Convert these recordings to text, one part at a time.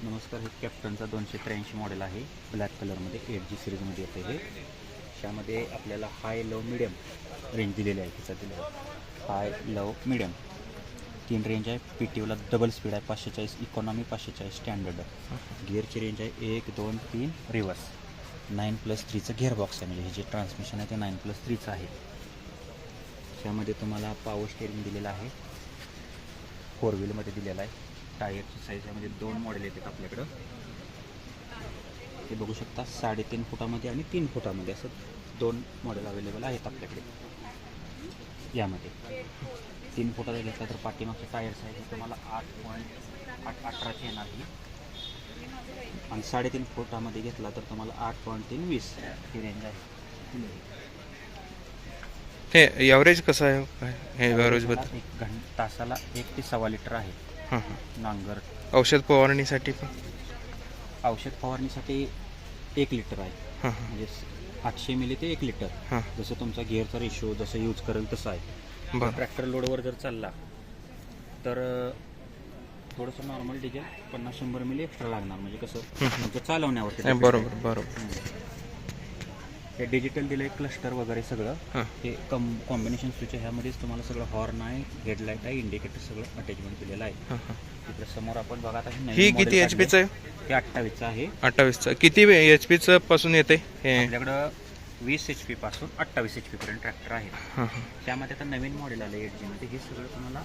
नमस्कार. हे कॅप्टनचा 283 मॉडेल आहे. ब्लॅक कलरमध्ये 8G सिरीजमध्ये येते. हे त्यामध्ये आपल्याला हाय लो मिडियम रेंज दिलेली आहे. तिचा दिलेला हाय लो मिडियम 3 रेंज आहे. PTOला डबल स्पीड आहे 540, इकॉनॉमी 540, स्टँडर्ड. गिअरची रेंज आहे 1, 2, 3 रिवर्स. 9+3चं गिअरबॉक्स आहे, म्हणजे हे जे ट्रान्समिशन आहे ते 9+3चं आहे. त्यामध्ये तुम्हाला पॉवर स्टेअरिंग दिलेला आहे, 4 व्हीलमध्ये दिलेला आहे. टायरची साईज यामध्ये 2 मॉडेल येतात आपल्याकडं. ते बघू शकता 3.5 फुटामध्ये आणि 3 फुटामध्ये असं 2 मॉडेल अवेलेबल आहेत आपल्याकडे. यामध्ये 3 फुटाचा घेतला तर पाठीमागचे टायर साईज तुम्हाला 8.18चे येणार ही, आणि 3.5 फुटामध्ये घेतला तर तुम्हाला 8.320 ही रेंज आहे. हे ॲव्हरेज कसं आहे? हे ॲव्हरेजबद्दल तासाला 1 ते 1.25 लिटर आहे. नांगर औषध फवारणीसाठी पण औषध फवारणीसाठी 1 लिटर आहे. म्हणजे 800 मिली ते 1 लिटर. जसं तुमचा गिअरचा रेशो जसं यूज करेल तसं आहे. ट्रॅक्टर लोडवर जर चालला तर थोडंसं नॉर्मल डिझेल 50-100 मिली एक्स्ट्रा लागणार, म्हणजे कसं तुमचं चालवण्यावरती. बरोबर. हे डिजिटल दिलं आहे, क्लस्टर वगैरे सगळं. हे कॉम्बिनेशन स्विच आहे. ह्यामध्येच तुम्हाला सगळं हॉर्न आहे, हेडलाईट आहे, इंडिकेटर सगळं अटॅचमेंट दिलेलं आहे. तिकडे समोर आपण बघा आता ही किती HP चं आहे? हे 28चं आहे. 28चं किती HP चं पासून येते? आपल्याकडं 20 HP पासून 28 HP पर्यंत ट्रॅक्टर आहे. त्यामध्ये आता नवीन मॉडेल आलं 8G मध्ये. हे सगळं तुम्हाला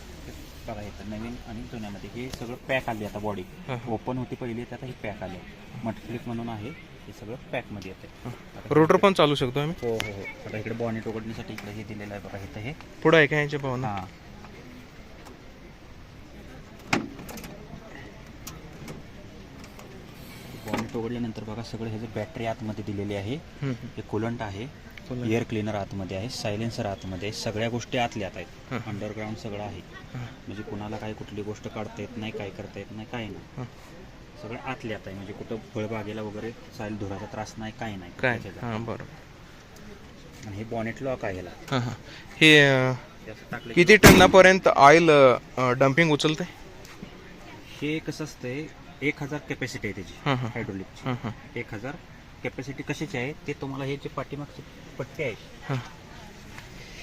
बघा येतं नवीन आणि जुन्यामध्ये. हे सगळं पॅक आले आता. बॉडी ओपन होती पहिली, आता ही पॅक आले. मटफ्लिप म्हणून आहे, हे सगळं पॅकमध्ये येते. रोटर पण चालू शकतो आम्ही? हो. आता इकडे बॉनेट उघडण्यासाठी इकडे हे दिलेलं आहे बघा. इथं हे पुढं आहे का ह्याच्या पाहून? हां, बॉनेट उघडल्यानंतर बघा सगळं ह्याची बॅटरी आतमध्ये दिलेली आहे. हे कुलंट आहे, एअर क्लीनर आतमध्ये आहे, सायलेन्सर आतमध्ये आहे. सगळ्या गोष्टी आतल्या आहेत. अंडरग्राऊंड सगळं आहे, म्हणजे कुणाला काय कुठली गोष्ट काढता येत नाही, काय करता येत नाही, काय नाही. सगळं आतल्यात आहे, म्हणजे कुठं फळबागेला वगैरे साईल धुराचा त्रास नाही, काय नाही. बरोबर. आणि हे बॉनेट लॉक आहे ह्याला. हे किती टनापर्यंत ऑइल डम्पिंग उचलते? हे कसं असतंय, 1000 कॅपॅसिटी आहे त्याची हायड्रोलिकची. 1000 कॅपॅसिटी कशाची आहे ते तुम्हाला हे जे पाठीमागची पट्टी आहे,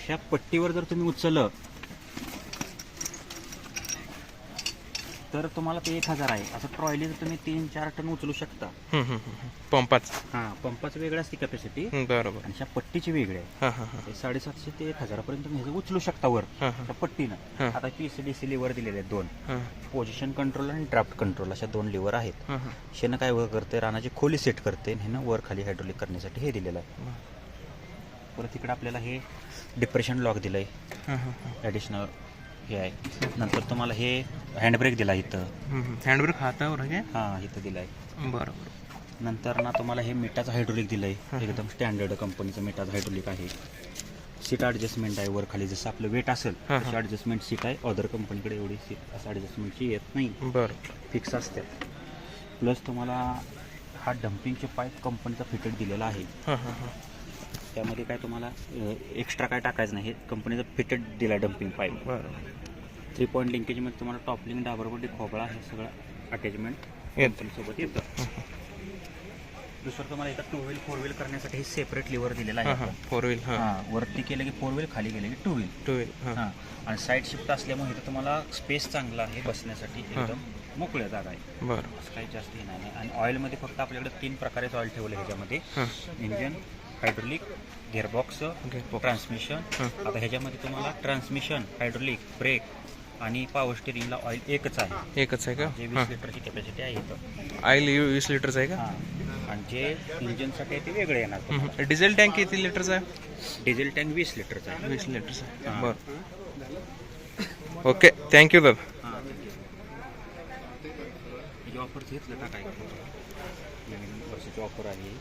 ह्या पट्टीवर जर तुम्ही उचललं तर तुम्हाला ते 1000 आहे. असं ट्रॉयलीचं तुम्ही 3-4 टन उचलू शकता. पंपाच? पंपाचं वेगळं असते कॅपॅसिटी, बरोबर. आणि ह्या पट्टीची वेगळी आहे. 750 ते 1000 पर्यंत तुम्ही ह्याचं उचलू शकता वर त्या पट्टीनं. आता PCDC लिव्हर दिलेले आहेत 2, पोझिशन कंट्रोल आणि ड्राफ्ट कंट्रोल, अशा 2 लिव्हर आहेत. शेनं काय वर करते, रानाची खोली सेट करते, ह्यानं वर खाली हायड्रोलिक करण्यासाठी हे दिलेलं आहे. परत इकडे आपल्याला हे डिप्रेशन लॉक दिलंय, ॲडिशनल हे आहे. नंतर तुम्हाला हे हँडब्रेक दिला इथं. हँडब्रेक हातावर आहे? इथं दिलाय. बरोबर. नंतर ना तुम्हाला हे मिठाचं हायड्रोलिक दिलंय, एकदम स्टँडर्ड कंपनीचं मिठाचं हायड्रोलिक आहे. सीट ॲडजस्टमेंट आहे, वर खाली जसं आपलं वेट असेल तशी ॲडजस्टमेंट सीट आहे. अदर कंपनीकडे एवढी सीट असं ॲडजस्टमेंटची येत नाही, फिक्स असते. प्लस तुम्हाला हा डम्पिंगचे पाईप कंपनीचा फिटेड दिलेला आहे. त्यामध्ये काय तुम्हाला एक्स्ट्रा काय टाकायचं नाही, हे कंपनीचं फिटेड दिला डम्पिंग पाईप. 3 पॉईंट लिंकेजमध्ये तुम्हाला टॉपलिंग, डाबरबड्डी, खोबळा हे सगळं अटॅचमेंट कंपनीसोबत येतं. दुसरं तुम्हाला इथं 2 व्हील 4 व्हील करण्यासाठी हे सेपरेट लिव्हर दिलेला आहे. 4 व्हील वरती केलं की 4 व्हील, खाली गेलं की 2 व्हील. आणि साईड शिफ्ट असल्यामुळे इथं तुम्हाला स्पेस चांगला आहे बसण्यासाठी, एकदम मोकळ्या जागा आहे. बरं. असं काही जास्त हे नाही. आणि ऑइलमध्ये फक्त आपल्याकडे 3 प्रकारेच ऑइल ठेवलं ह्याच्यामध्ये. Engine, hydraulic, gearbox, transmission. आता ह्याच्यामध्ये तुम्हाला ट्रान्समिशन, हायड्रोलिक, ब्रेक आणि पॉवर स्टेरिंगला ऑइल एकच आहे. का? जे 20 लिटरची कॅपॅसिटी आहे इथं. ऑइल 20 लिटरचं आहे का? आणि जे इंजिनसाठी आहे ते वेगळे येणार. डिझेल टँक किती लिटरचा आहे? डिझेल टँक 20 लिटरचा आहे. 20 लिटरचा आहे. बरं. ओके, थँक्यू दादा. ऑफर घेतलं का काय? नवीन वर्षाची ऑफर आहे.